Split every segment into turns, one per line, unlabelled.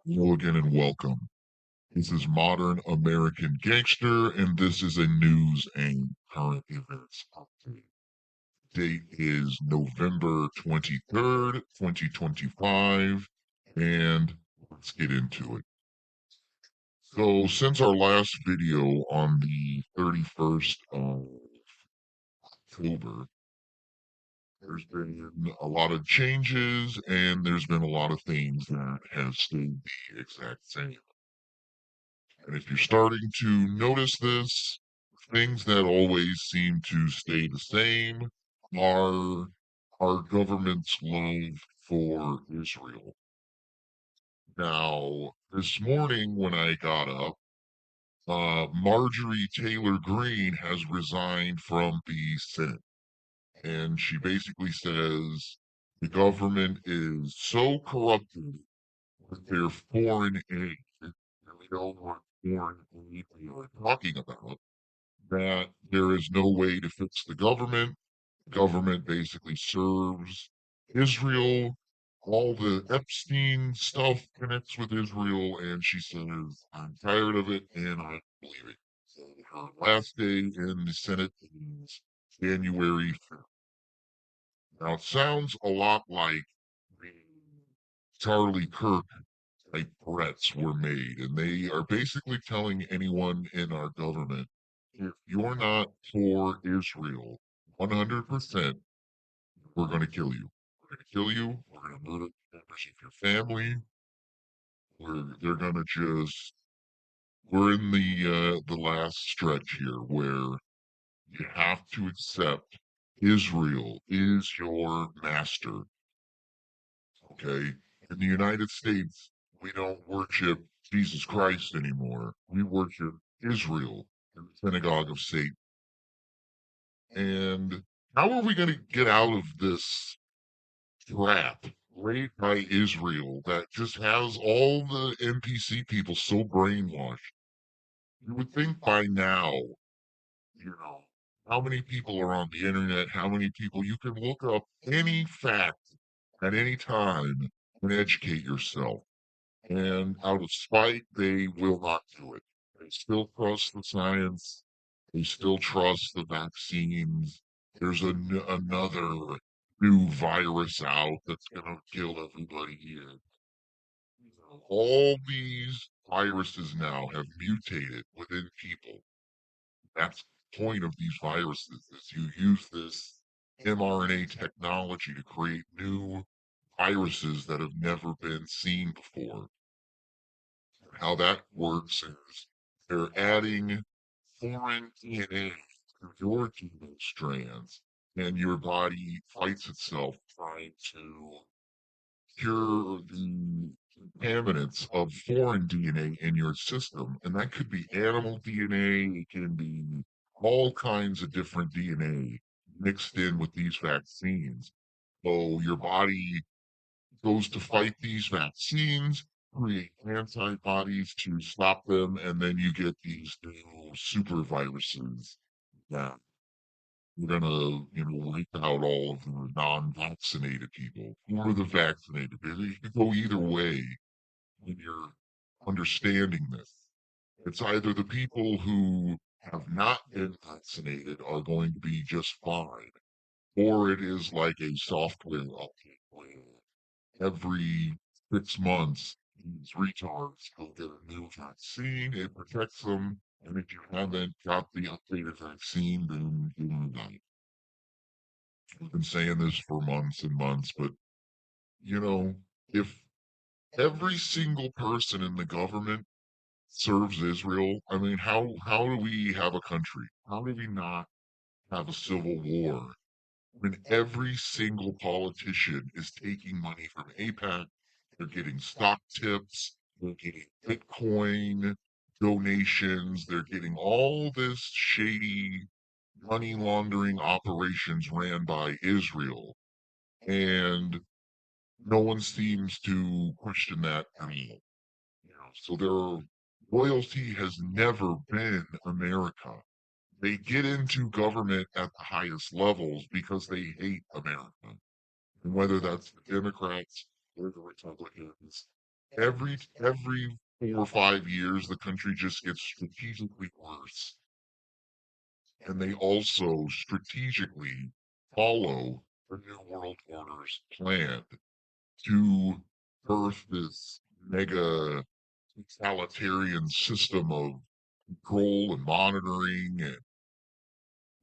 Hello again and welcome. This is Modern American Gangster, and this is a news and current events update. Date is November 23rd, 2025, and let's get into it. So, since our last video on the 31st of October, there's been a lot of changes, and there's been a lot of things that have stayed the exact same. And if you're starting to notice this, things that always seem to stay the same are our government's love for Israel. Now, this morning when I got up, Marjorie Taylor Greene has resigned from the Senate. And she basically says the government is so corrupted with their foreign aid, and we know what foreign aid we are talking about, that there is no way to fix the government. Government basically serves Israel. All the Epstein stuff connects with Israel, and she says, I'm tired of it, and I believe it. So her last day in the Senate is January 5th. Now, it sounds a lot like the Charlie Kirk type threats were made, and they are basically telling anyone in our government, if you're not for Israel 100%, we're going to kill you. We're going to kill you. We're going to murder members of your family. They're going to just, we're in the last stretch here where you have to accept Israel is your master. Okay. In the United States, we don't worship Jesus Christ anymore. We worship Israel in the synagogue of Satan. And how are we going to get out of this trap laid by Israel that just has all the NPC people so brainwashed? You would think by now, you know, how many people are on the internet, how many people you can look up any fact at any time and educate yourself. And out of spite, they will not do it. They still trust the science. They still trust the vaccines. There's another new virus out that's going to kill everybody here. All these viruses now have mutated within people. That's the point of these viruses is you use this mRNA technology to create new viruses that have never been seen before. How that works is they're adding foreign DNA to your genome strands, and your body fights itself trying to cure the contaminants of foreign DNA in your system. And that could be animal DNA, it can be all kinds of different DNA mixed in with these vaccines. So your body goes to fight these vaccines, create antibodies to stop them, and then you get these new super viruses that we're gonna, wipe out all of the non-vaccinated people or the vaccinated. It could go either way when you're understanding this. It's either the people who have not been vaccinated are going to be just fine, or it is like a software update where every 6 months, these retards go get a new vaccine. It protects them. And if you haven't got the updated vaccine, then you're going to die. We've been saying this for months and months, but if every single person in the government serves Israel, I mean, how do we have a country? How do we not have a civil war when every single politician is taking money from APAC? They're getting stock tips, they're getting Bitcoin donations, they're getting all this shady money laundering operations ran by Israel. And no one seems to question that at all. So their loyalty has never been America. They get into government at the highest levels because they hate America. And whether that's the Democrats or the Republicans, every 4 or 5 years, the country just gets strategically worse, and they also strategically follow the New World Order's plan to birth this mega totalitarian system of control and monitoring, and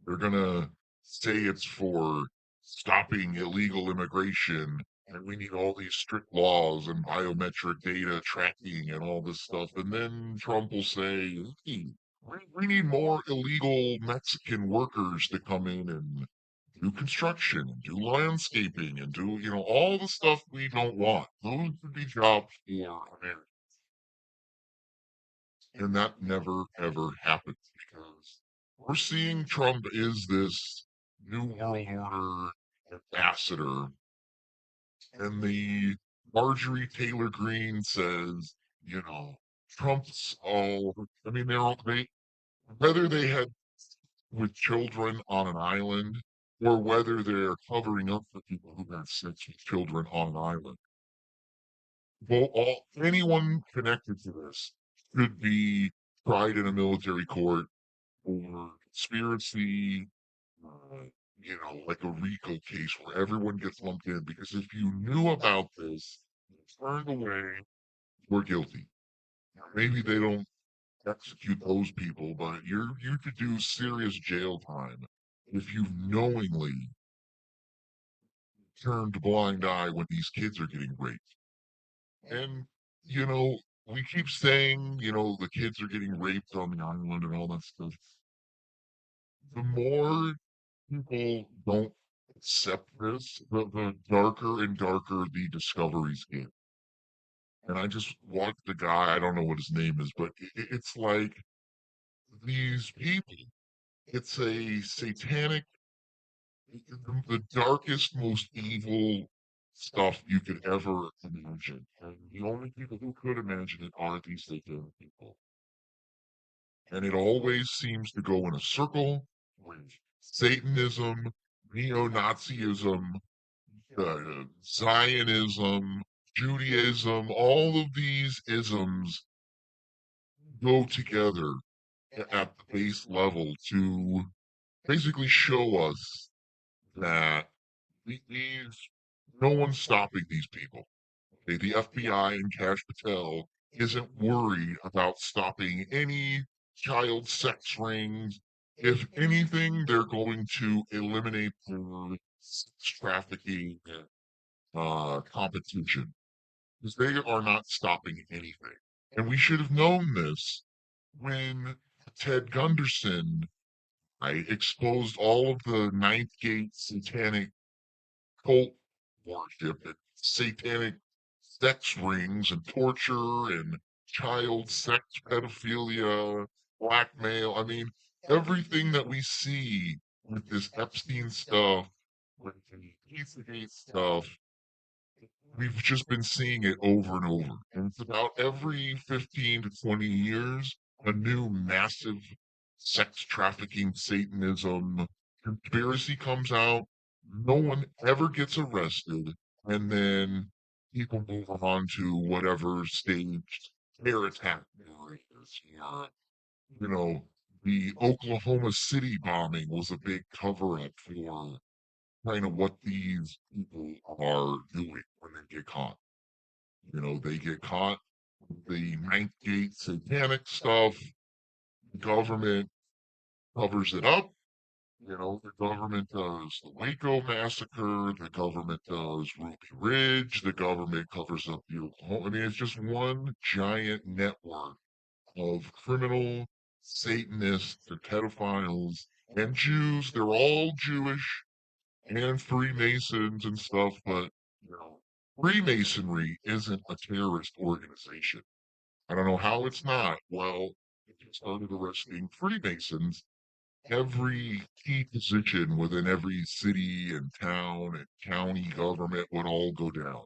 they're gonna say it's for stopping illegal immigration, and we need all these strict laws and biometric data tracking and all this stuff. And then Trump will say, hey, we need more illegal Mexican workers to come in and do construction and do landscaping and do, all the stuff we don't want. Those would be jobs for America. And that never, ever happens because we're seeing Trump is this New World Order ambassador. And the Marjorie Taylor Greene says, Trump's all, I mean, whether they had with children on an island or whether they're covering up for people who had sex with children on an island. Well, anyone connected to this could be tried in a military court for conspiracy, uh, like a RICO case where everyone gets lumped in. Because if you knew about this, you turned away, you're guilty. Now, maybe they don't execute those people, but you could do serious jail time if you've knowingly turned a blind eye when these kids are getting raped. And, you know, we keep saying, the kids are getting raped on the island and all that stuff. The more people don't accept this, the darker and darker the discoveries get. And I just watched the guy, I don't know what his name is, but it's like these people, it's a satanic, the darkest, most evil stuff you could ever imagine. And the only people who could imagine it are these satanic people. And it always seems to go in a circle with Satanism, neo-Nazism, Zionism, Judaism. All of these isms go together at the base level to basically show us that these no one's stopping these people. Okay, the FBI and Cash Patel isn't worried about stopping any child sex rings. If anything, they're going to eliminate the sex trafficking competition because they are not stopping anything. And we should have known this when Ted Gunderson exposed all of the Ninth Gate satanic cult worship and satanic sex rings and torture and child sex pedophilia, blackmail. I mean, everything that we see with this Epstein stuff, with the Pizzagate stuff, we've just been seeing it over and over. And it's about every 15 to 20 years, a new massive sex trafficking Satanism conspiracy comes out. No one ever gets arrested. And then people move on to whatever staged terror attack there is. Or, you know, the Oklahoma City bombing was a big cover up for kind of what these people are doing when they get caught. They get caught with the Ninth Gate satanic stuff. The government covers it up. The government does the Waco massacre. The government does Ruby Ridge. The government covers up the Oklahoma. I mean, it's just one giant network of criminal Satanists and pedophiles and Jews. They're all Jewish and Freemasons and stuff, but Freemasonry isn't a terrorist organization. I don't know how it's not. Well, if you started arresting Freemasons, every key position within every city and town and county government would all go down.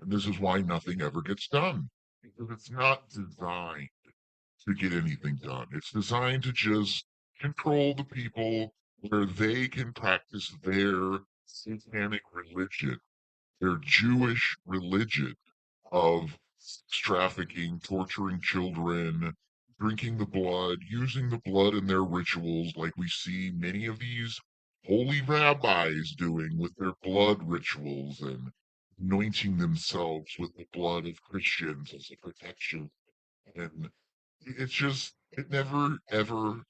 And this is why nothing ever gets done. Because it's not designed to get anything done. It's designed to just control the people where they can practice their satanic religion, their Jewish religion. of sex trafficking, torturing children, drinking the blood, using the blood in their rituals, like we see many of these holy rabbis doing with their blood rituals and anointing themselves with the blood of Christians as a protection. And it's just, it never, ever,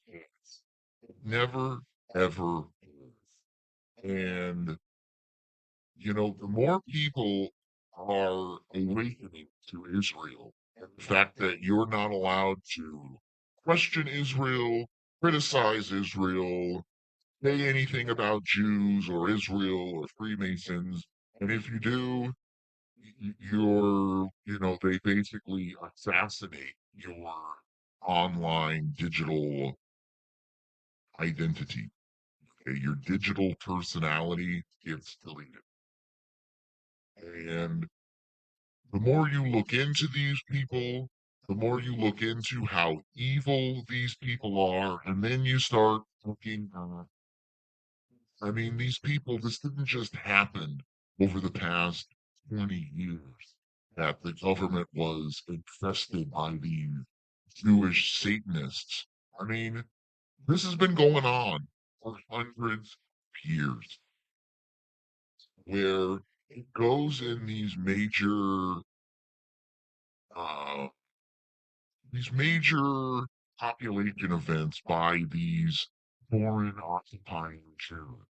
never, ever. And the more people are awakening to Israel, and the fact that you're not allowed to question Israel, criticize Israel, say anything about Jews or Israel or Freemasons, and if you do, they basically assassinate your online digital identity. Okay? Your digital personality gets deleted. And the more you look into these people, the more you look into how evil these people are, and then you start looking. I mean, these people, this didn't just happen over the past 20 years that the government was infested by these Jewish Satanists. I mean, this has been going on for hundreds of years, where it goes in uh, these major population events by these foreign occupying Jews.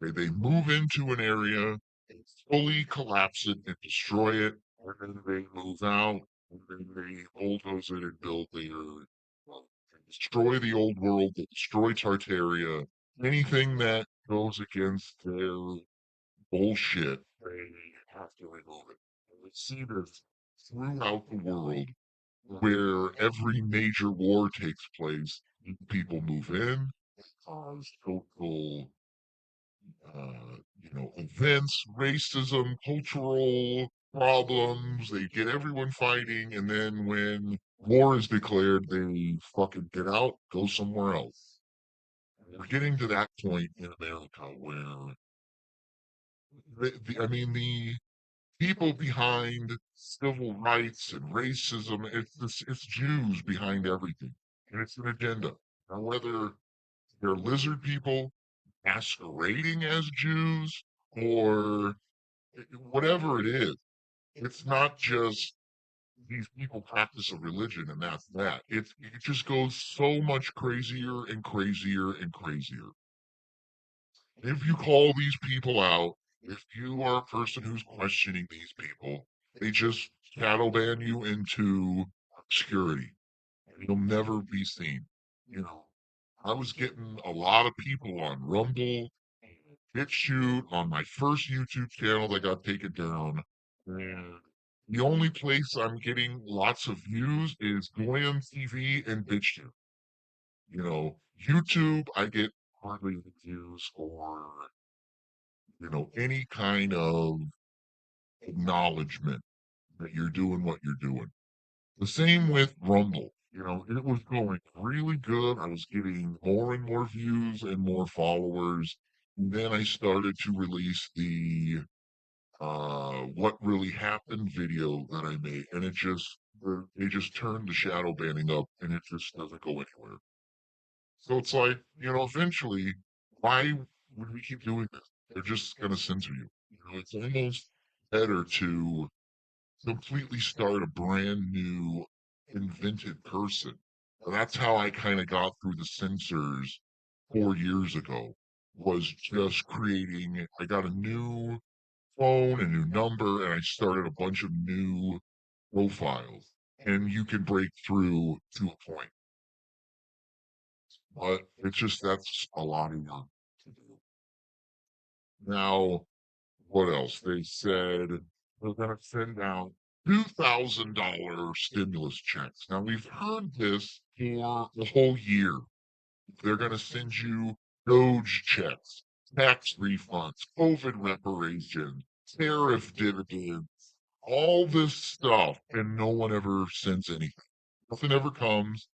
Okay, they move into an area, they fully collapse it and destroy it, and then they move out, and then they bulldoze it and build destroy the old world, they destroy Tartaria. Anything that goes against their bullshit, they have to remove it. And we see this throughout the world where every major war takes place. People move in, cause social, events, racism, cultural problems. They get everyone fighting, and then when war is declared, they fucking get out, go somewhere else. We're getting to that point in America where, the people behind civil rights and racism, it's Jews behind everything, and it's an agenda. Now, whether they're lizard people masquerading as Jews or whatever it is, it's not just these people practice a religion and that's that. It just goes so much crazier and crazier and crazier. If you call these people out, if you are a person who's questioning these people, they just shadow ban you into obscurity. You'll never be seen. You know, I was getting a lot of people on Rumble, BitChute, on my first YouTube channel that got taken down. And the only place I'm getting lots of views is Glam TV and BitChute. YouTube, I get hardly any views or, any kind of acknowledgement that you're doing what you're doing. The same with Rumble. It was going really good. I was getting more and more views and more followers. And then I started to release the what really happened video that I made, and they just turned the shadow banning up, and it just doesn't go anywhere. So it's like, eventually, why would we keep doing this? They're just gonna censor you. It's almost better to completely start a brand new invented person. And that's how I kind of got through the censors 4 years ago, was just I got a new phone, a new number, and I started a bunch of new profiles. And you can break through to a point. But that's a lot of work to do. Now, what else? They said they're going to send out $2,000 stimulus checks. Now, we've heard this for the whole year. They're going to send you Doge checks, tax refunds, COVID reparations, tariff dividends, all this stuff, and no one ever sends anything. Nothing ever comes.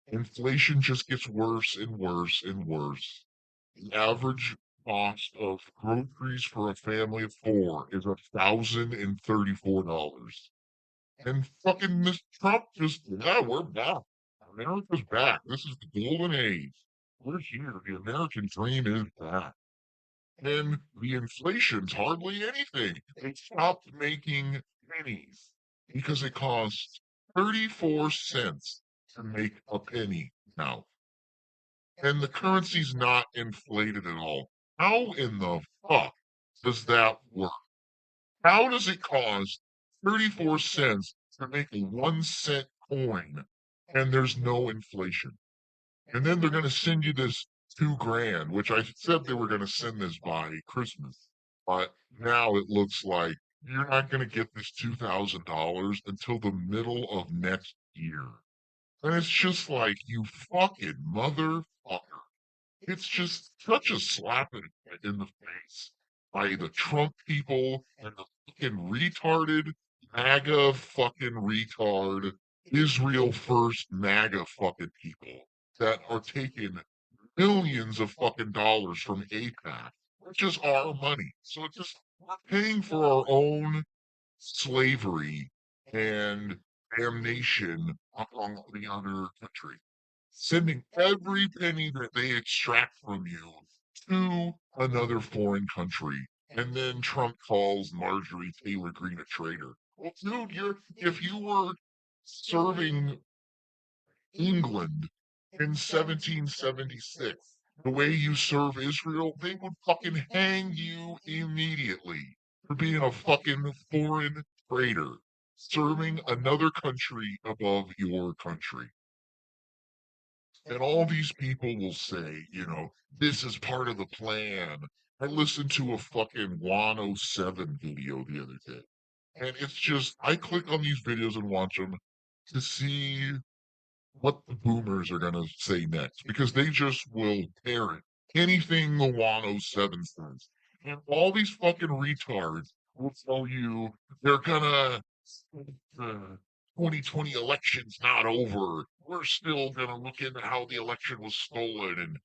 Inflation just gets worse and worse and worse. The average cost of groceries for a family of four is $1,034. And fucking Mr. Trump just, yeah, we're back. America's back. This is the golden age. We're here. The American dream is back. And the inflation's hardly anything. They stopped making pennies because it costs 34 cents to make a penny now. And the currency's not inflated at all. How in the fuck does that work? How does it cost 34 cents to make a 1 cent coin and there's no inflation? And then they're going to send you this 2 grand, which I said they were going to send this by Christmas. But now it looks like you're not going to get this $2,000 until the middle of next year. And it's just like, you fucking motherfucker. It's just such a slap in the face by the Trump people and the fucking retarded MAGA fucking retard Israel first MAGA fucking people that are taking millions of fucking dollars from APAC, which is our money. So it's just, we're paying for our own slavery and damnation among the other country, sending every penny that they extract from you to another foreign country. And then Trump calls Marjorie Taylor Greene a traitor. Well, dude, if you were serving England in 1776, the way you serve Israel, they would fucking hang you immediately for being a fucking foreign traitor, serving another country above your country. And all these people will say, this is part of the plan. I listened to a fucking 107 video the other day. And it's just, I click on these videos and watch them to see what the boomers are going to say next, because they just will parrot anything the 107 says. And all these fucking retards will tell you they're going to, the 2020 election's not over. We're still going to look into how the election was stolen, and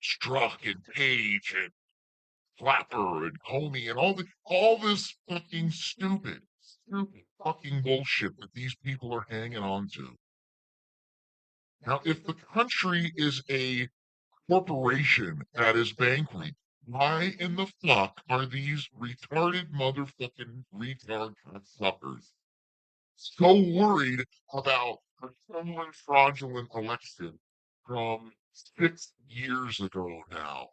Struck and Page and Clapper and Comey and all this fucking stupid fucking bullshit that these people are hanging on to. Now, if the country is a corporation that is bankrupt, why in the fuck are these retarded motherfucking retard suckers so worried about a stolen fraudulent election from 6 years ago now,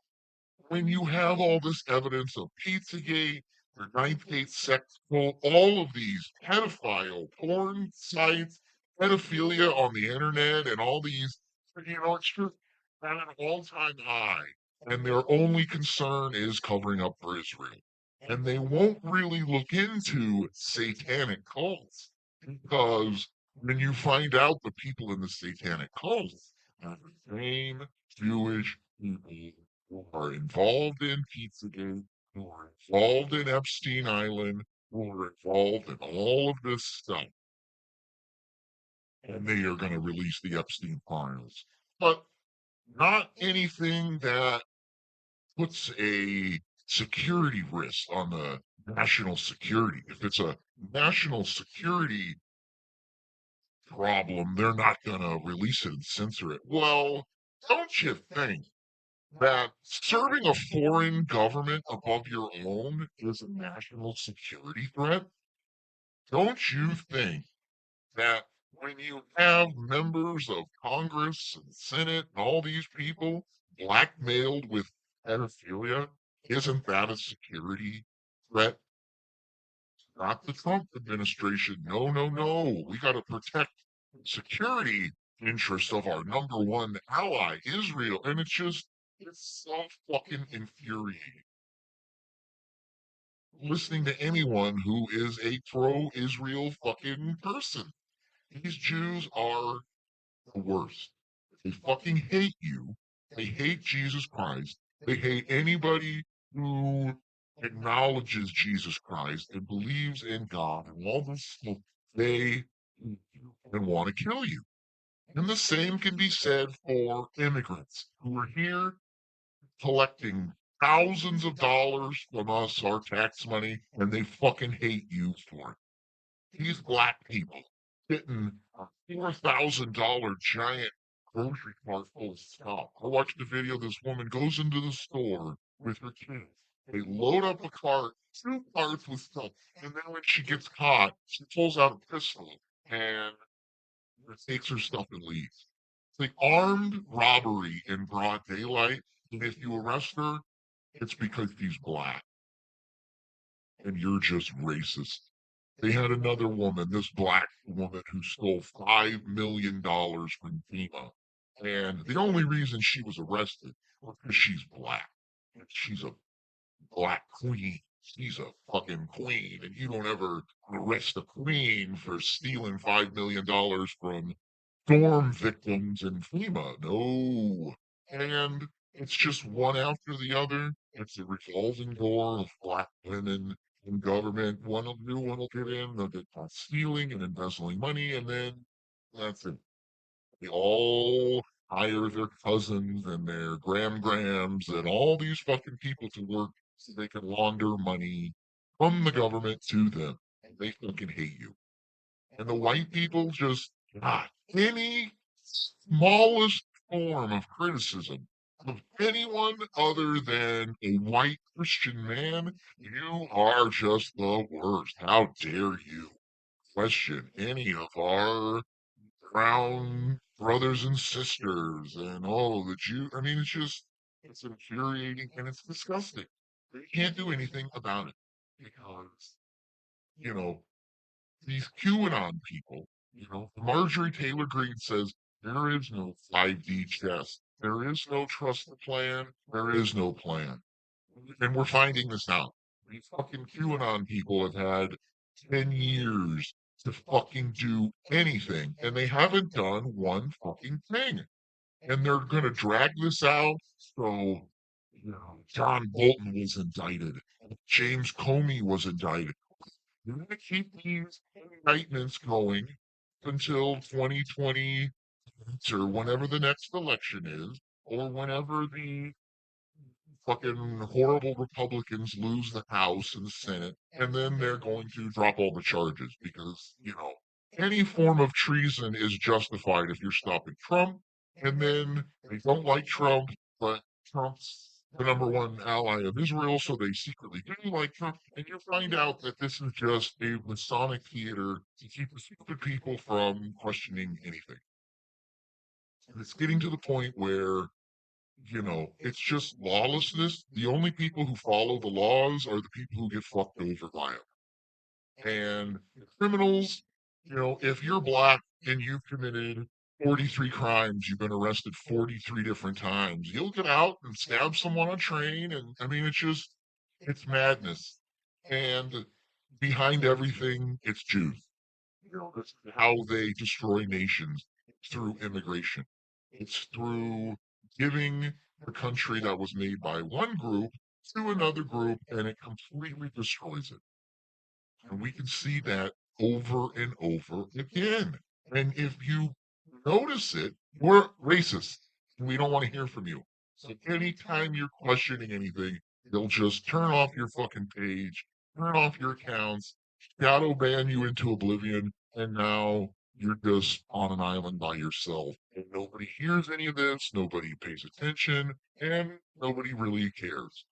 when you have all this evidence of Pizzagate, the Ninth Gate sex cult, all of these pedophile porn sites, pedophilia on the internet, and all these, it's just at an all-time high. And their only concern is covering up for Israel. And they won't really look into satanic cults, because when you find out the people in the satanic cults are the same Jewish people who are involved in Pizzagate, who are involved in Epstein Island, who are involved in all of this stuff. And they are going to release the Epstein files. But not anything that puts a security risk on the national security. If it's a national security problem, they're not going to release it and censor it. Well, don't you think that serving a foreign government above your own is a national security threat? Don't you think that when you have members of Congress and Senate and all these people blackmailed with pedophilia, isn't that a security threat? Not the Trump administration. No, no, no. We got to protect security interests of our number one ally, Israel. And it's so fucking infuriating listening to anyone who is a pro-Israel fucking person. These Jews are the worst. They fucking hate you. They hate Jesus Christ. They hate anybody who acknowledges Jesus Christ and believes in God and all this stuff. They hate you and want to kill you. And the same can be said for immigrants who are here collecting thousands of dollars from us, our tax money, and they fucking hate you for it. These black people getting a $4,000 giant grocery cart full of stuff. I watched a video. This woman goes into the store with her kids. They load up a cart, two carts with stuff, and then when she gets caught, she pulls out a pistol and takes her stuff and leaves. It's like armed robbery in broad daylight, and if you arrest her, it's because she's black and you're just racist. They had another woman, this black woman, who stole $5 million from FEMA. And the only reason she was arrested was because she's black. She's a black queen. She's a fucking queen. And you don't ever arrest a queen for stealing $5 million from storm victims in FEMA. No. And it's just one after the other. It's a revolving door of black women in government. New one will get in, they'll get caught stealing and embezzling money, and then that's it. They all hire their cousins and their grams and all these fucking people to work so they can launder money from the government to them. And they fucking hate you. And the white people just, God, any smallest form of criticism of anyone other than a white Christian man, you are just the worst. How dare you question any of our brown brothers and sisters and all the Jew? I mean, it's infuriating and it's disgusting. They can't do anything about it because, you know, these QAnon people, Marjorie Taylor Greene says there is no 5D chess. There is no trust the plan. There is no plan. And we're finding this out. These fucking QAnon people have had 10 years to fucking do anything, and they haven't done one fucking thing. And they're going to drag this out. So, John Bolton was indicted. James Comey was indicted. You're going to keep these indictments going until 2020 or whenever the next election is, or whenever the fucking horrible Republicans lose the House and the Senate, and then they're going to drop all the charges because, any form of treason is justified if you're stopping Trump, and then they don't like Trump, but Trump's the number one ally of Israel, so they secretly do like Trump, and you find out that this is just a Masonic theater to keep the stupid people from questioning anything. And it's getting to the point where it's just lawlessness. The only people who follow the laws are the people who get fucked over by them. And criminals, if you're black and you've committed 43 crimes, you've been arrested 43 different times, you'll get out and stab someone on a train. And I mean, it's madness. And behind everything, it's Jews. This is how they destroy nations through immigration. It's through giving the country that was made by one group to another group, and it completely destroys it. And we can see that over and over again. And if you notice it, we're racist. We don't want to hear from you. So anytime you're questioning anything, they'll just turn off your fucking page, turn off your accounts, shadow ban you into oblivion, and now you're just on an island by yourself. And nobody hears any of this, nobody pays attention, and nobody really cares.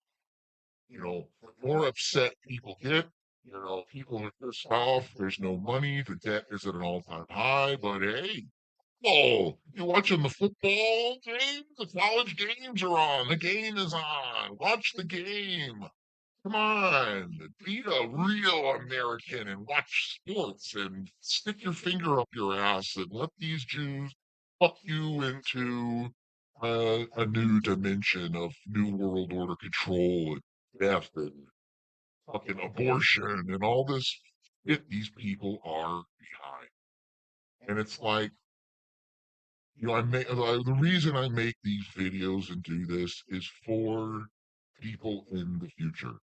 The more upset people get, people are pissed off. There's no money. The debt is at an all-time high. But hey, oh, you're watching the football game? The college games are on. The game is on. Watch the game. Come on, be a real American and watch sports and stick your finger up your ass and let these Jews fuck you into a new dimension of New World Order control and death and fucking abortion and all this shit these people are behind. And it's like, the reason I make these videos and do this is for people in the future.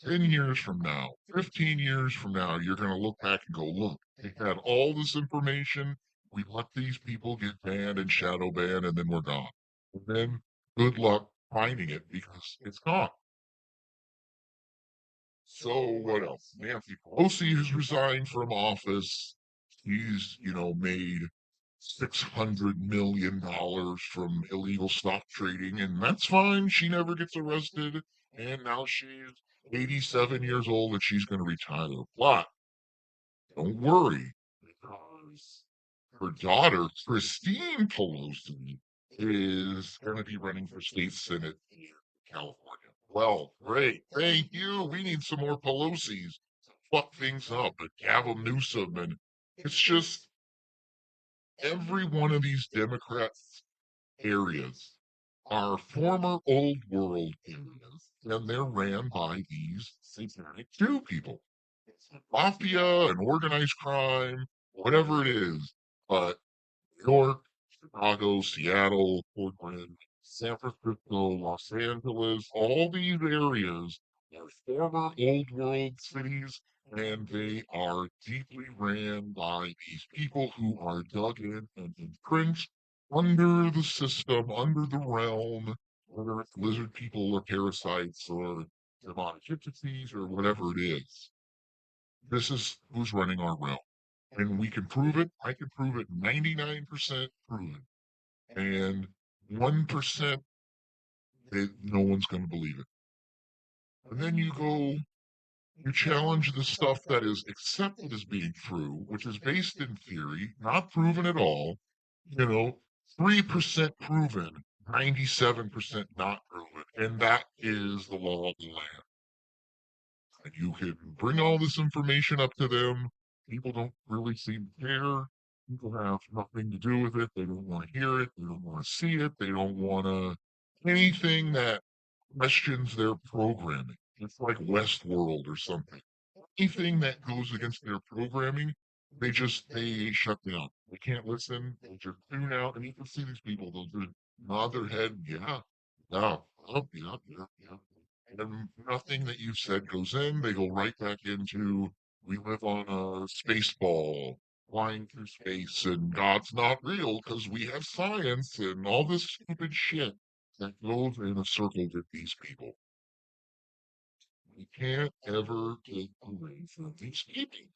10 years from now, 15 years from now, you're going to look back and go, look, they had all this information. We let these people get banned and shadow banned, and then we're gone. And then good luck finding it because it's gone. So what else? Nancy Pelosi has resigned from office. She's, made $600 million from illegal stock trading, and that's fine. She never gets arrested. And now she's 87 years old and she's going to retire. But don't worry, because her daughter, Christine Pelosi, is going to be running for state senate in California. Well, great. Thank you. We need some more Pelosi's to fuck things up. But Gavin Newsom, and it's just every one of these Democrats areas are former old world areas, and they're ran by these satanic Jew people. It's mafia and organized crime, whatever it is. But New York, Chicago, Seattle, Portland, San Francisco, Los Angeles, all these areas are former old world cities, and they are deeply ran by these people who are dug in and entrenched under the system, under the realm, whether it's lizard people or parasites or demonic entities or whatever it is. This is who's running our realm. And we can prove it. I can prove it 99% proven. And 1% that no one's going to believe it. And then you challenge the stuff that is accepted as being true, which is based in theory, not proven at all. 3% proven, 97% not proven. And that is the law of the land. And you can bring all this information up to them. People don't really seem to care. People have nothing to do with it. They don't want to hear it. They don't want to see it. They don't want to anything that questions their programming. It's like Westworld or something. Anything that goes against their programming, they shut down. They can't listen. They just tune out. And you can see these people. They'll just nod their head. Yeah, yeah, oh, yeah, yeah, yeah. And nothing that you've said goes in. They go right back into we live on a space ball flying through space and God's not real because we have science and all this stupid shit that goes in a circle with these people. We can't ever get away from these people.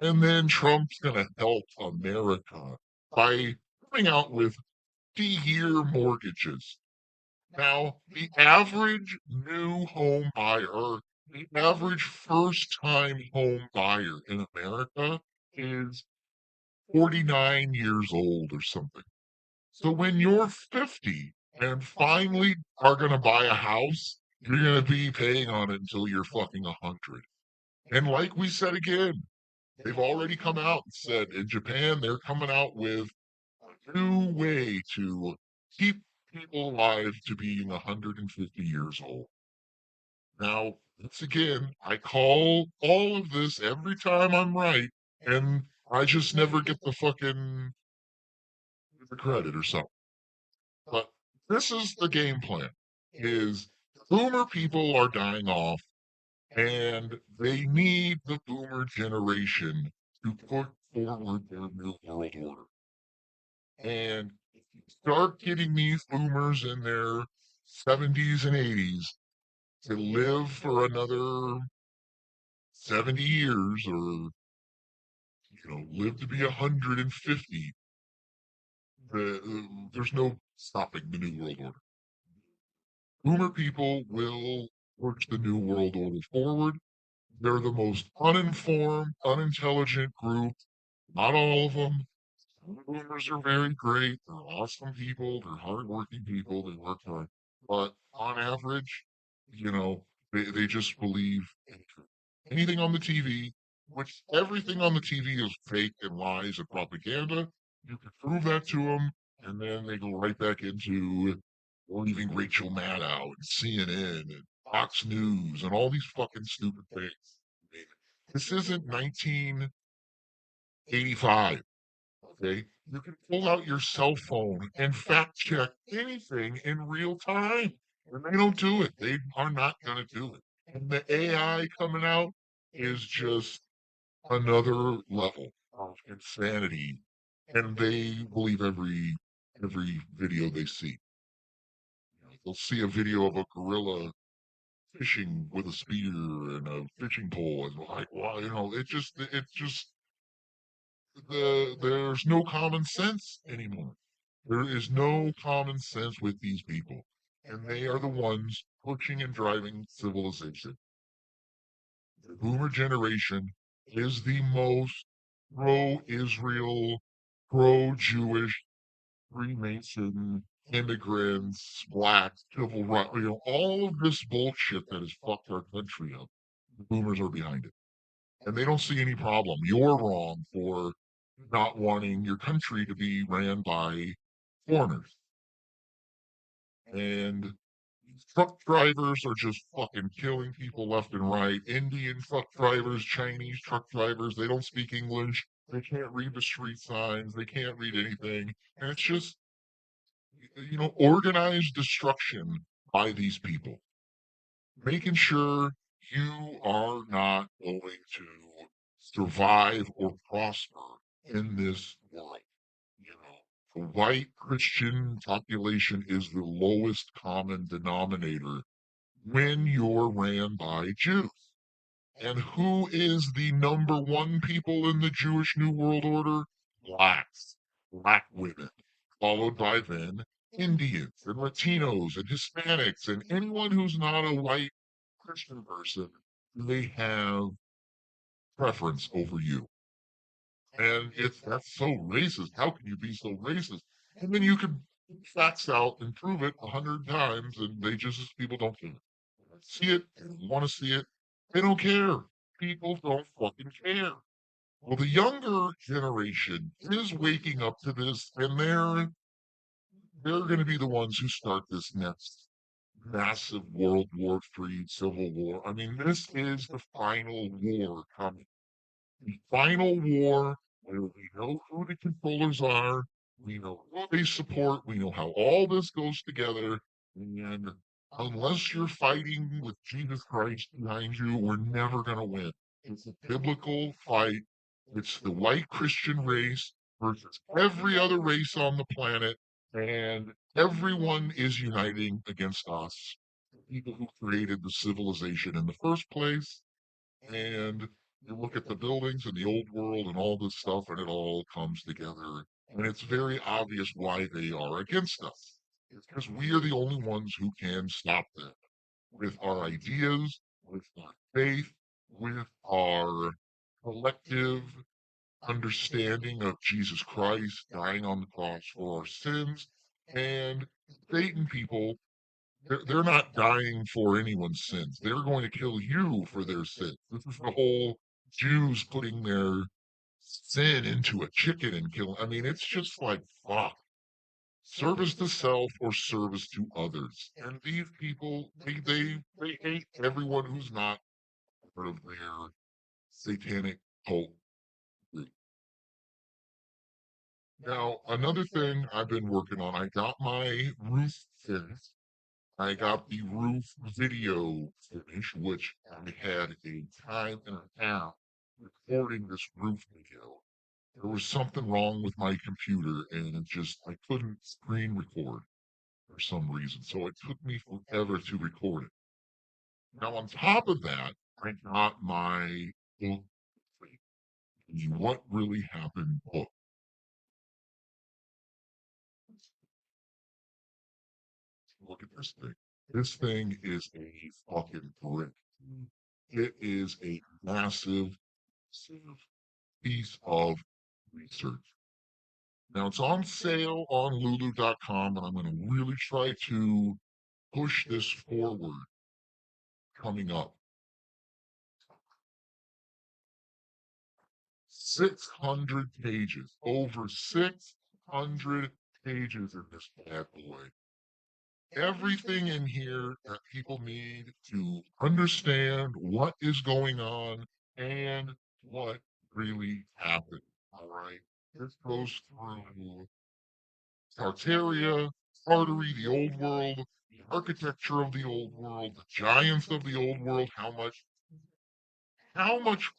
And then Trump's going to help America by coming out with 50-year mortgages. Now, the average new home buyer, the average first time home buyer in America is 49 years old or something. So when you're 50 and finally are going to buy a house, you're going to be paying on it until you're fucking 100. And like we said again, they've already come out and said in Japan, they're coming out with a new way to keep people alive to being 150 years old. Now, once again, I call all of this every time I'm right, and I just never get the credit or something. But this is the game plan: is boomer people are dying off, and they need the boomer generation to put forward their new world order. And if you start getting these boomers in their 70s and 80s to live for another 70 years or, live to be 150, there's no stopping the New World Order. Boomer people will push the New World Order forward. They're the most uninformed, unintelligent group. Not all of them. Some boomers are very great. They're awesome people. They're hardworking people. They work hard. But on average, you know, they just believe anything on the TV, which everything on the TV is fake and lies and propaganda. You can prove that to them, and then they go right back into believing Rachel Maddow and CNN and Fox News and all these fucking stupid things. I mean, this isn't 1985. Okay, you can pull out your cell phone and fact check anything in real time. And they don't do it. They are not going to do it. And the AI coming out is just another level of insanity. And they believe every video they see. they'll see a video of a gorilla fishing with a spear and a fishing pole, and like, well, it just there's no common sense anymore. There is no common sense with these people, and they are the ones pushing and driving civilization. The boomer generation is the most pro-Israel, pro-Jewish, Freemason, immigrants, blacks, civil rights, all of this bullshit that has fucked our country up. The boomers are behind it. And they don't see any problem. You're wrong for not wanting your country to be ran by foreigners. And truck drivers are just fucking killing people left and right. Indian truck drivers, Chinese truck drivers, they don't speak English. They can't read the street signs. They can't read anything. And it's just, organized destruction by these people, making sure you are not going to survive or prosper in this world. You know, the white Christian population is the lowest common denominator when you're ran by Jews. And who is the number one people in the Jewish New World Order? Blacks, black women, followed by then Indians and Latinos and Hispanics and anyone who's not a white Christian person. They have preference over you. And it's that's so racist. How can you be so racist? And then you can facts out and prove it 100 times, and people don't care. See it, they don't want to see it. They don't care. People don't fucking care. Well, the younger generation is waking up to this, and they're going to be the ones who start this next massive World War III civil war. I mean, this is the final war coming. The final war where we know who the controllers are, we know who they support, we know how all this goes together, and unless you're fighting with Jesus Christ behind you, we're never going to win. It's a biblical fight. It's the white Christian race versus every other race on the planet, and everyone is uniting against us, the people who created the civilization in the first place. And you look at the buildings in the old world and all this stuff, and it all comes together. And it's very obvious why they are against us. It's because we are the only ones who can stop them with our ideas, with our faith, with our collective understanding of Jesus Christ dying on the cross for our sins. And Satan people, they're not dying for anyone's sins. They're going to kill you for their sins. This is the whole Jews putting their sin into a chicken and killing. I mean, it's just like, fuck. Service to self or service to others. And these people, they hate everyone who's not part of their satanic cult group. Now, another thing I've been working on, I got my roof finished. I got the roof video footage, which I had a time and a half recording this roof video. There was something wrong with my computer and I couldn't screen record for some reason. So it took me forever to record it. Now, on top of that, I got my book, the What Really Happened book. Look at this thing. This thing is a fucking brick. It is a massive piece of research. Now it's on sale on lulu.com, and I'm going to really try to push this forward coming up. 600 pages, over 600 pages in this bad boy. Everything in here that people need to understand what is going on and what really happened. All right. This goes through Tartaria, Tartary, the old world, the architecture of the old world, the giants of the old world, how much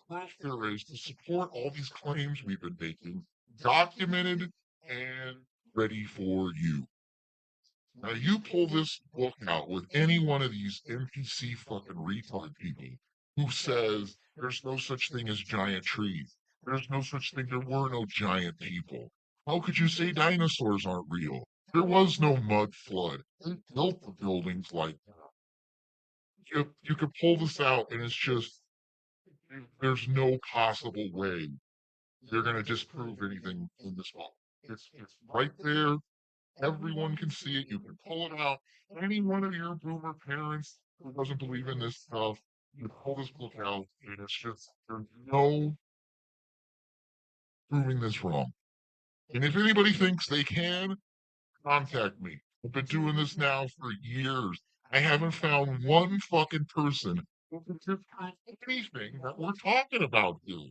proof there is to support all these claims we've been making, documented and ready for you. Now you pull this book out with any one of these NPC fucking retard people who says there's no such thing as giant trees. There's no such thing. There were no giant people. How could you say dinosaurs aren't real? There was no mud flood. They built the buildings like that. You could pull this out and it's just there's no possible way you're gonna disprove anything in this book. It's right there. Everyone can see it. You can pull it out. Any one of your boomer parents who doesn't believe in this stuff, you pull this book out, and it's just there's no proving this wrong. And if anybody thinks they can, contact me. I've been doing this now for years. I haven't found one fucking person who can disprove anything that we're talking about here.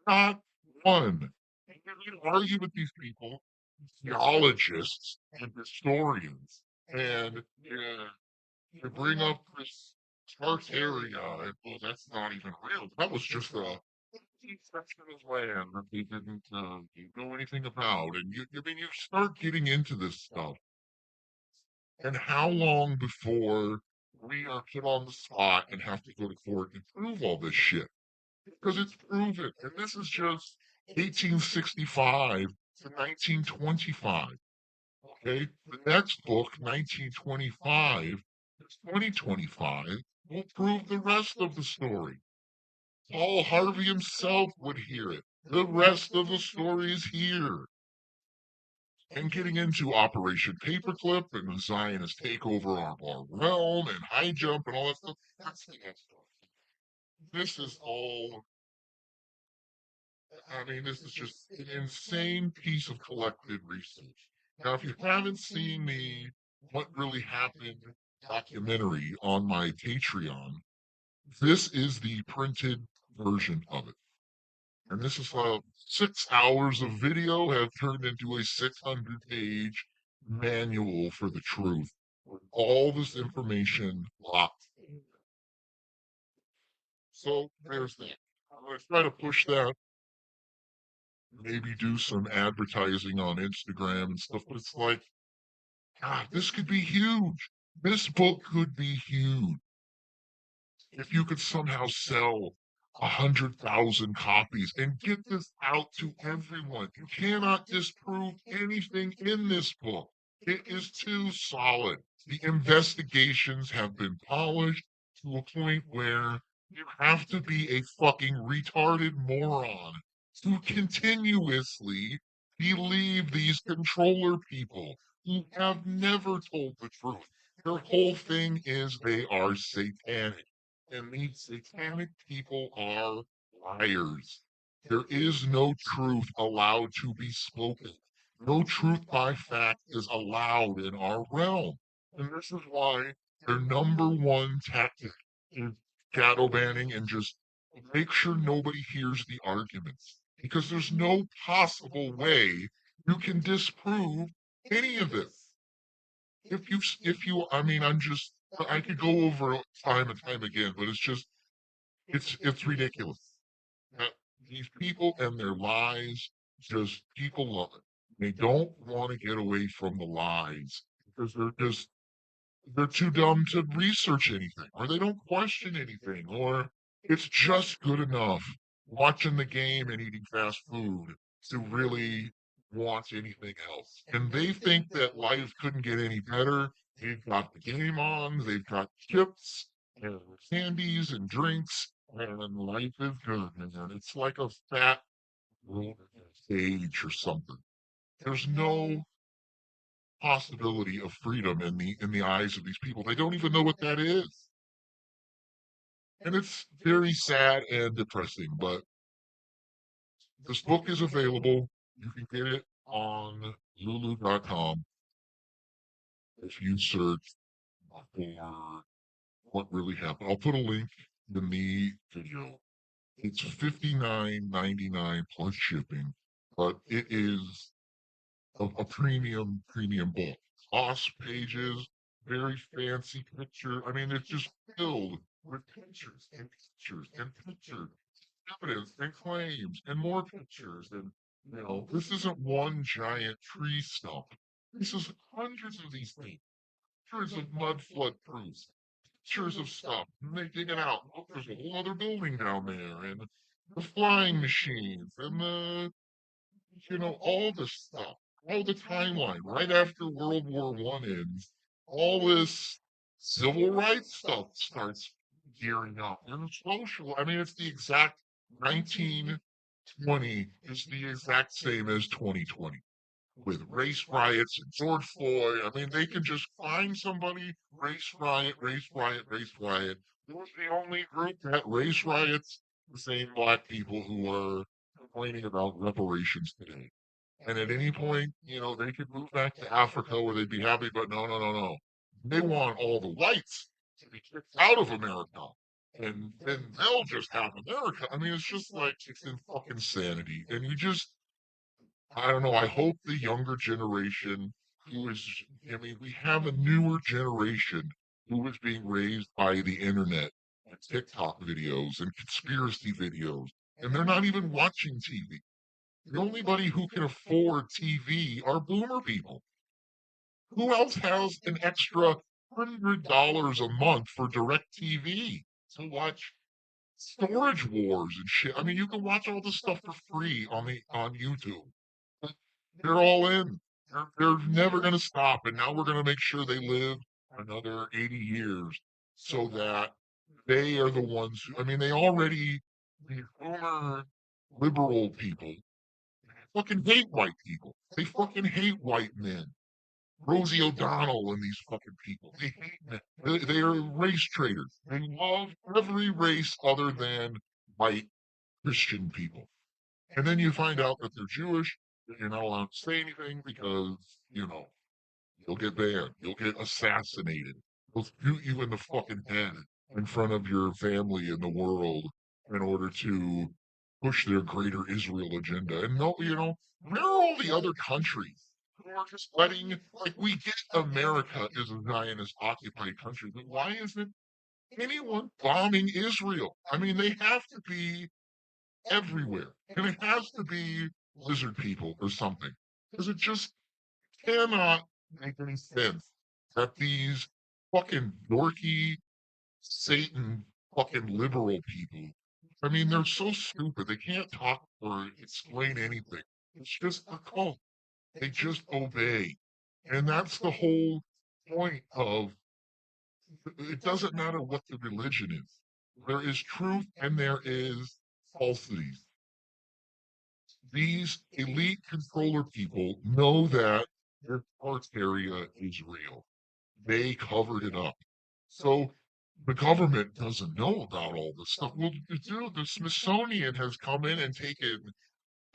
Not one. And you can argue with these people, geologists and historians, and yeah, you bring up this Tartaria, and well, that's not even real. That was just a section of land that they didn't know anything about. And I mean, you start getting into this stuff, and how long before we are put on the spot and have to go to court and prove all this shit? Because it's proven, and this is just 1865 to 1925. Okay, the next book, 1925 to 2025, will prove the rest of the story. Paul Harvey himself would hear it. The rest of the story is here. And getting into Operation Paperclip and the Zionist takeover of our realm and high jump and all that stuff, that's the next stuff. This is all, I mean, this is just an insane piece of collected research. Now, if you haven't seen the What Really Happened documentary on my Patreon, this is the printed version of it. And this is 6 hours of video have turned into a 600-page manual for the truth. With all this information locked in. So there's that. I'm going to try to push that, maybe do some advertising on Instagram and stuff, but it's like, God, this could be huge. This book could be huge. If you could somehow sell 100,000 copies and get this out to everyone, you cannot disprove anything in this book. It is too solid. The investigations have been polished to a point where you have to be a fucking retarded moron to continuously believe these controller people who have never told the truth. Their whole thing is they are satanic. And these satanic people are liars. There is no truth allowed to be spoken. No truth by fact is allowed in our realm. And this is why their number one tactic is shadow banning and just make sure nobody hears the arguments. Because there's no possible way you can disprove any of this. I mean, I could go over it time and time again, but it's ridiculous that these people and their lies, just people love it. They don't want to get away from the lies because they're too dumb to research anything, or they don't question anything, or it's just good enough watching the game and eating fast food to really want anything else. And they think that life couldn't get any better. They've got the game on, they've got chips and candies and drinks, and life is good, man. It's like a fat stage or something. There's no possibility of freedom in the eyes of these people. They don't even know what that is. And it's very sad and depressing, but this book is available. You can get it on lulu.com if you search for what really happened. I'll put a link in the video. It's $59.99 plus shipping, but it is a premium book. Gloss pages, very fancy picture. I mean, it's just filled with pictures and pictures and pictures, evidence and claims and more pictures. And this isn't one giant tree stump. This is hundreds of these things. pictures of mud flood proofs, pictures of stuff. And they dig it out. Look, there's a whole other building down there, and the flying machines, and all this stuff, all the timeline. Right after World War I ends, all this civil rights stuff starts gearing up. And social, I mean, it's the exact 1920 is the exact same as 2020 with race riots and George Floyd. I mean, they can just find somebody, race riot, race riot, race riot. Who's the only group that race riots? The same black people who are complaining about reparations today. And at any point, they could move back to Africa where they'd be happy, but no, no, no, no. They want all the whites to be kicked out of America. And then they'll just have America. I mean, it's just like it's in fucking sanity. And I don't know, I hope the younger generation I mean, we have a newer generation who is being raised by the internet and TikTok videos and conspiracy videos. And they're not even watching TV. The only body who can afford TV are boomer people. Who else has an extra $100 a month for direct TV to watch storage wars and shit? I mean, you can watch all this stuff for free on YouTube. But they're all in. They're never going to stop, and now we're going to make sure they live another 80 years so that they are the ones who. I mean, these boomer liberal people fucking hate white people. They fucking hate white men. Rosie O'Donnell and these fucking people. They hate men. They are race traitors. They love every race other than white Christian people. And then you find out that they're Jewish, that you're not allowed to say anything because, you know, you'll get banned. You'll get assassinated. They'll shoot you in the fucking head in front of your family and the world in order to push their greater Israel agenda. And no, where are all the other countries who are just like, we get America is a Zionist occupied country, but why isn't anyone bombing Israel? I mean, they have to be everywhere. And it has to be lizard people or something. Because it just cannot make any sense that these fucking dorky Satan fucking liberal people, I mean, they're so stupid. They can't talk or explain anything. It's just a cult. They just obey. And that's the whole point of it doesn't matter what the religion is. There is truth and there is falsities. These elite controller people know that their Tartaria is real. They covered it up. So the government doesn't know about all this stuff. Well, dude, the Smithsonian has come in and taken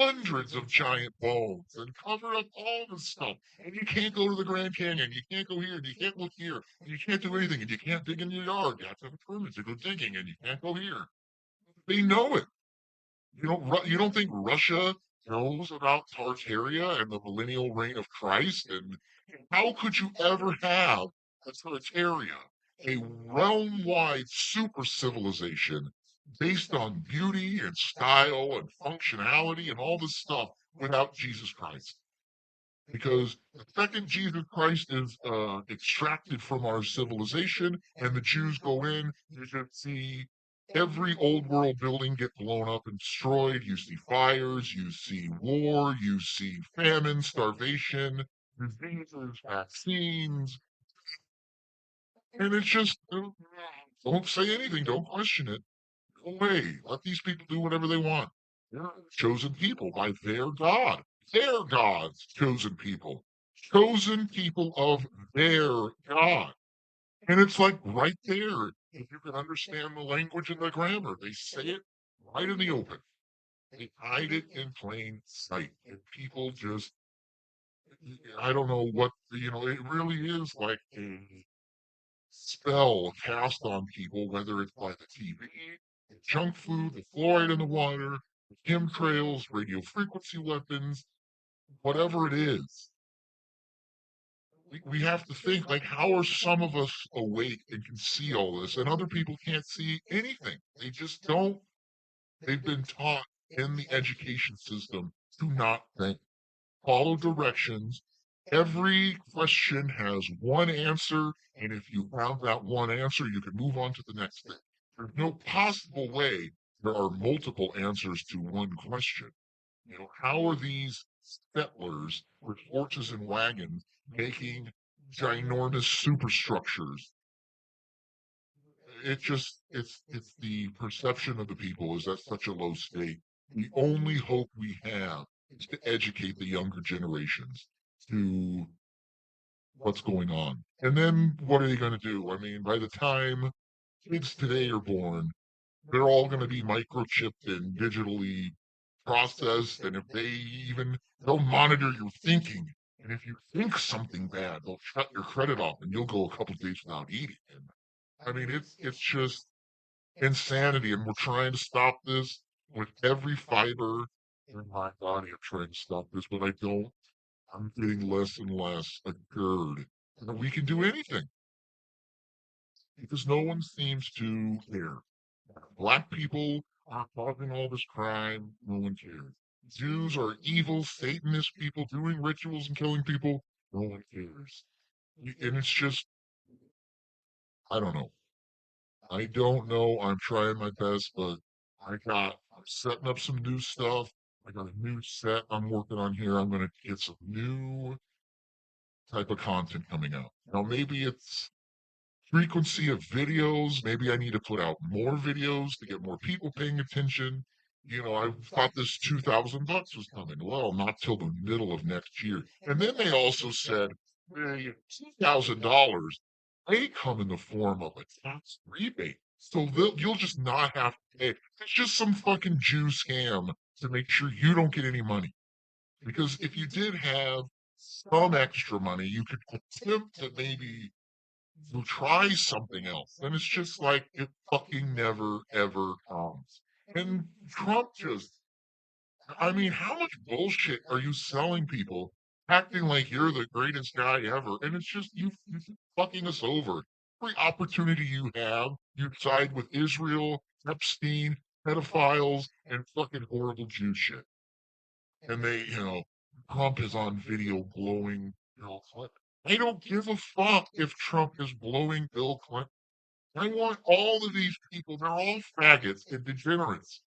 hundreds of giant bones and covered up all this stuff. And you can't go to the Grand Canyon. You can't go here. And you can't look here. And you can't do anything. And you can't dig in your yard. You have to have a permit to go digging. And you can't go here. They know it. You don't think Russia knows about Tartaria and the millennial reign of Christ? And how could you ever have a Tartaria, a realm-wide super civilization based on beauty and style and functionality and all this stuff without Jesus Christ? Because the second Jesus Christ is extracted from our civilization and the Jews go in, you just see every old world building get blown up and destroyed. You see fires, you see war, you see famine, starvation, diseases, vaccines, and it's just don't say anything, don't question it. Go away. Let these people do whatever they want. They're chosen people by their God. Their God's chosen people. Chosen people of their God. And it's like right there. If you can understand the language and the grammar, they say it right in the open. They hide it in plain sight. And people just, I don't know what, it really is like a spell cast on people, whether it's by the TV, the junk food, the fluoride in the water, the chemtrails, radio frequency weapons, whatever it is. We have to think like, how are some of us awake and can see all this, and other people can't see anything? They just don't. They've been taught in the education system to not think, follow directions, Every question has one answer, and if you have that one answer, you can move on to the next thing. There's no possible way there are multiple answers to one question. How are these settlers with horses and wagons making ginormous superstructures? It's the perception of the people is at such a low state. The only hope we have is to educate the younger generations to what's going on. And then what are they going to do? I mean, by the time kids today are born, they're all going to be microchipped and digitally processed. And if they even, they'll monitor your thinking. And if you think something bad, they'll shut your credit off and you'll go a couple days without eating. And I mean, it's just insanity. And we're trying to stop this with every fiber in my body. I'm trying to stop this, but I don't. I'm getting less and less assured that we can do anything because no one seems to care. Black people are causing all this crime. No one cares. Jews are evil, Satanist people doing rituals and killing people. No one cares. And it's just, I don't know. I don't know. I'm trying my best, but I'm setting up some new stuff. I got a new set I'm working on here. I'm going to get some new type of content coming out. Now, maybe it's frequency of videos. Maybe I need to put out more videos to get more people paying attention. I thought this $2,000 was coming. Well, not till the middle of next year. And then they also said, hey, $2,000 may come in the form of a tax rebate. So you'll just not have to pay. It's just some fucking Jew scam to make sure you don't get any money. Because if you did have some extra money, you could attempt to maybe you try something else. And it's just like it fucking never ever comes. And Trump just, I mean, how much bullshit are you selling people acting like you're the greatest guy ever? And it's just you keep fucking us over. Every opportunity you have, you side with Israel, Epstein, pedophiles, and fucking horrible Jew shit. And Trump is on video blowing Bill Clinton. I don't give a fuck if Trump is blowing Bill Clinton. I want all of these people, they're all faggots and degenerates.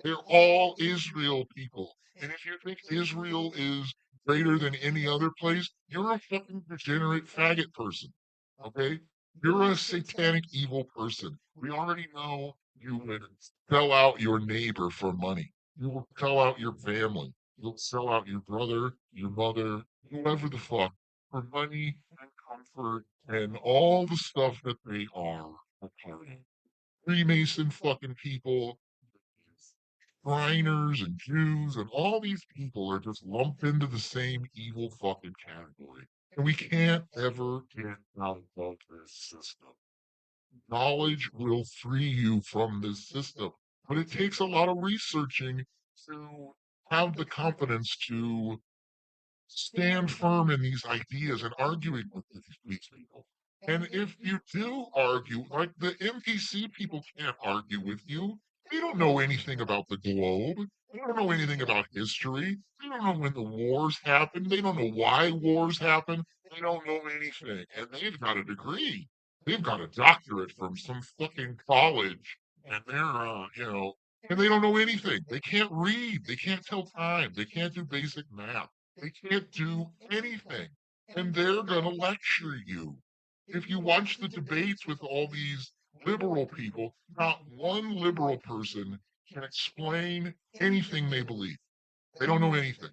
They're all Israel people. And if you think Israel is greater than any other place, you're a fucking degenerate faggot person. Okay? You're a satanic evil person. We already know you would sell out your neighbor for money. You will sell out your family. You'll sell out your brother, your mother, whoever the fuck, for money and comfort and all the stuff that they are. Okay. Freemason fucking people, Shriners and Jews, and all these people are just lumped into the same evil fucking category. And we can't ever get out of this system. Knowledge will free you from this system, but it takes a lot of researching to have the confidence to stand firm in these ideas and arguing with these people. And if you do argue, like the NPC people can't argue with you. They don't know anything about the globe. They don't know anything about history. They don't know when the wars happened. They don't know why wars happen. They don't know anything. And they've got a degree. They've got a doctorate from some fucking college. And and they don't know anything. They can't read. They can't tell time. They can't do basic math. They can't do anything. And they're going to lecture you. If you watch the debates with all these liberal people, not one liberal person can explain anything they believe. They don't know anything.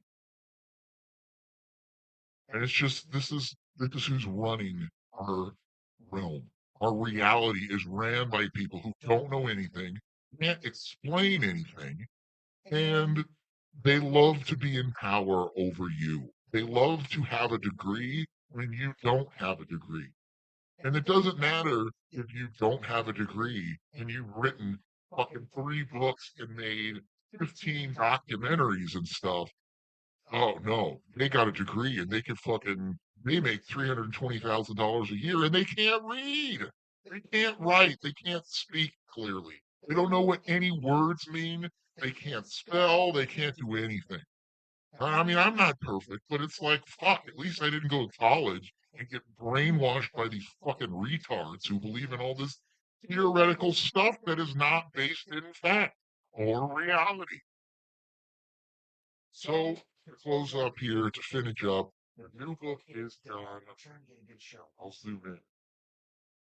And it's just this is who's running our realm. Our reality is ran by people who don't know anything, can't explain anything, and they love to be in power over you. They love to have a degree when you don't have a degree. And it doesn't matter if you don't have a degree and you've written fucking 3 books and made 15 documentaries and stuff. Oh no, they got a degree and they make $320,000 a year and they can't read. They can't write. They can't speak clearly. They don't know what any words mean. They can't spell. They can't do anything. I mean, I'm not perfect, but it's like, fuck, at least I didn't go to college and get brainwashed by these fucking retards who believe in all this theoretical stuff that is not based in fact or reality. So, to close up here, to finish up, the new book is done. I'm trying to get a good show. I'll zoom in.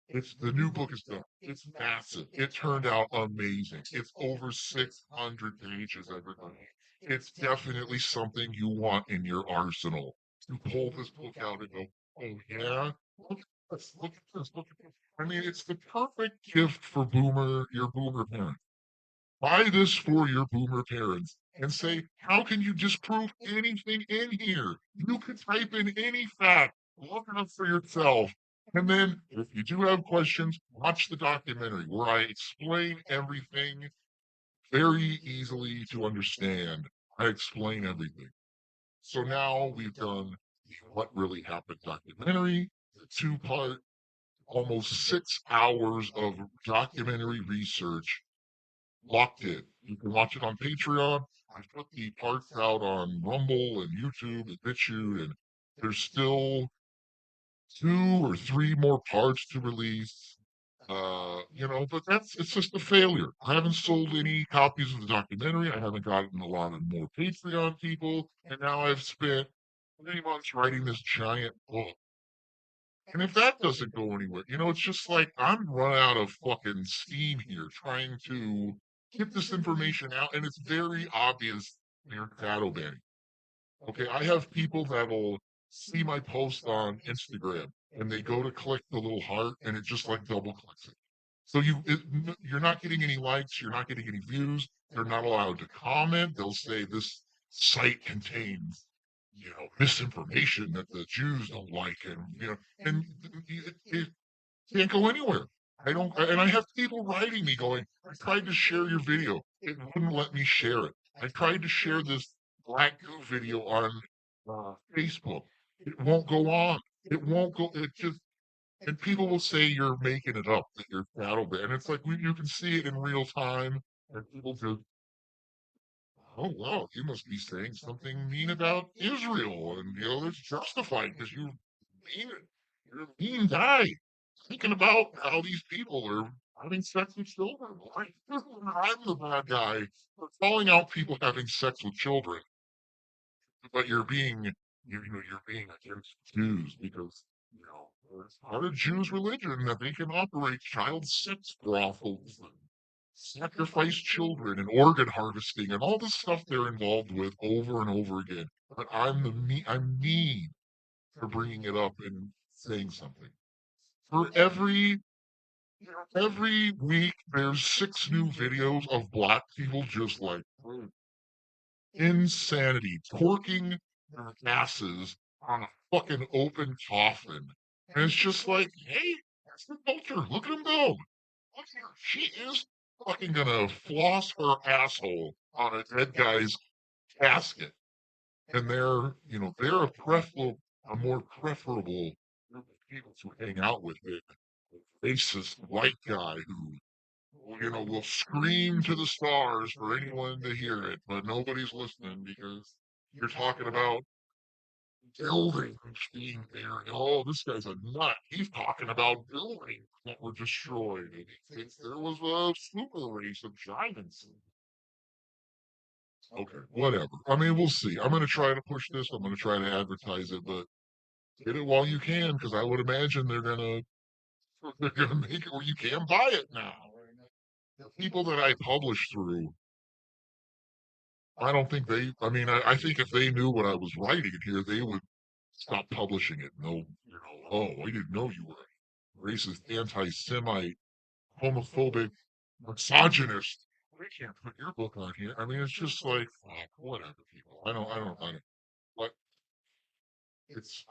It's the new book is done. It's massive. It turned out amazing. It's over 600 pages, everybody. It's definitely something you want in your arsenal. To pull this book out and go, oh yeah, look at this, look at this, look at this. I mean, it's the perfect gift for your boomer parents. Buy this for your boomer parents and say, how can you disprove anything in here? You can type in any fact, look it up for yourself. And then, if you do have questions, watch the documentary where I explain everything very easily to understand. I explain everything. So now we've done the What Really Happened documentary, the two-part, almost 6 hours of documentary research locked in. You can watch it on Patreon. I put the parts out on Rumble and YouTube and BitChute, and there's still 2 or 3 more parts to release. But it's just a failure. I haven't sold any copies of the documentary. I haven't gotten a lot of more Patreon people, and now I've spent 3 months writing this giant book. And if that doesn't go anywhere, it's just like I'm run out of fucking steam here trying to get this information out, and it's very obvious they're shadow banning. Okay, I have people that'll see my post on Instagram and they go to click the little heart and it just like double clicks it. So you're not getting any likes, you're not getting any views. They're not allowed to comment. They'll say this site contains, misinformation that the Jews don't like, and it can't go anywhere. I don't, and I have people writing me going, I tried to share your video. It wouldn't let me share it. I tried to share this Black Goo video on Facebook. It won't go on. It won't go. It just, and people will say you're making it up, that you're shadow banned. And it's like you can see it in real time, and people just, oh wow, you must be saying something mean about Israel, and it's justified because mean, you're a mean guy. Thinking about how these people are having sex with children. Like, I'm the bad guy for calling out people having sex with children, but you're being against Jews because it's part of Jews' religion that they can operate child sex brothels and sacrifice children and organ harvesting and all the stuff they're involved with over and over again. But I'm mean for bringing it up and saying something. For every week, there's 6 new videos of black people just like insanity, torquing their asses on a fucking open coffin. And it's just like, hey, that's the culture. Look at him go. Look here. She is fucking gonna floss her asshole on a dead guy's casket. And they're a more preferable group of people to hang out with than a racist white guy who will scream to the stars for anyone to hear it, but nobody's listening because you're talking about buildings being there. And, oh, this guy's a nut. He's talking about buildings that were destroyed, and he thinks there was a super race of giants. Okay, whatever. I mean, we'll see. I'm going to try to push this. I'm going to try to advertise it, but get it while you can, because I would imagine they're gonna make it where you can buy it now. The people that I publish through, I don't think they. I mean, I think if they knew what I was writing in here, they would stop publishing it. No, oh, I didn't know you were racist, anti-Semite, homophobic, misogynist. We can't put your book on here. I mean, it's just like, fuck, whatever, people. I don't. What?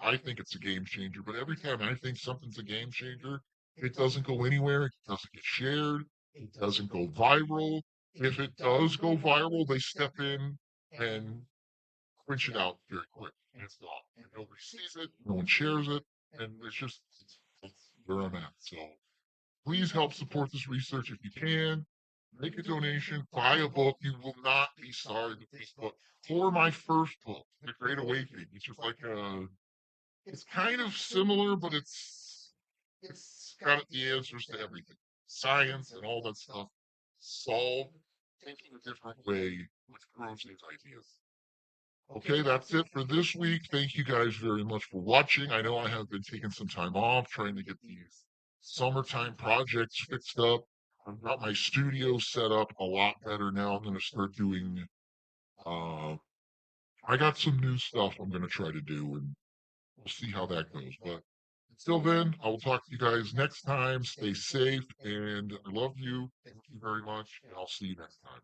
I think it's a game changer, but every time I think something's a game changer, it doesn't go anywhere. It doesn't get shared. It doesn't go viral. If it does go viral, they step in and quench it out very quick, and it's gone. And nobody sees it, no one shares it, and it's where I'm at. So please help support this research if you can. Make a donation, buy a book. You will not be sorry with this book. For my first book, The Great Awakening, which is like it's kind of similar, but it's got the answers to everything, science and all that stuff, solved, thinking a different way, which grows these ideas. Okay, that's it for this week. Thank you guys very much for watching. I know I have been taking some time off trying to get these summertime projects fixed up. I've got my studio set up a lot better now. I'm going to start doing, uh, I got some new stuff I'm going to try to do, and we'll see how that goes. But until then, I will talk to you guys next time. Stay safe, and I love you. Thank you very much, and I'll see you next time.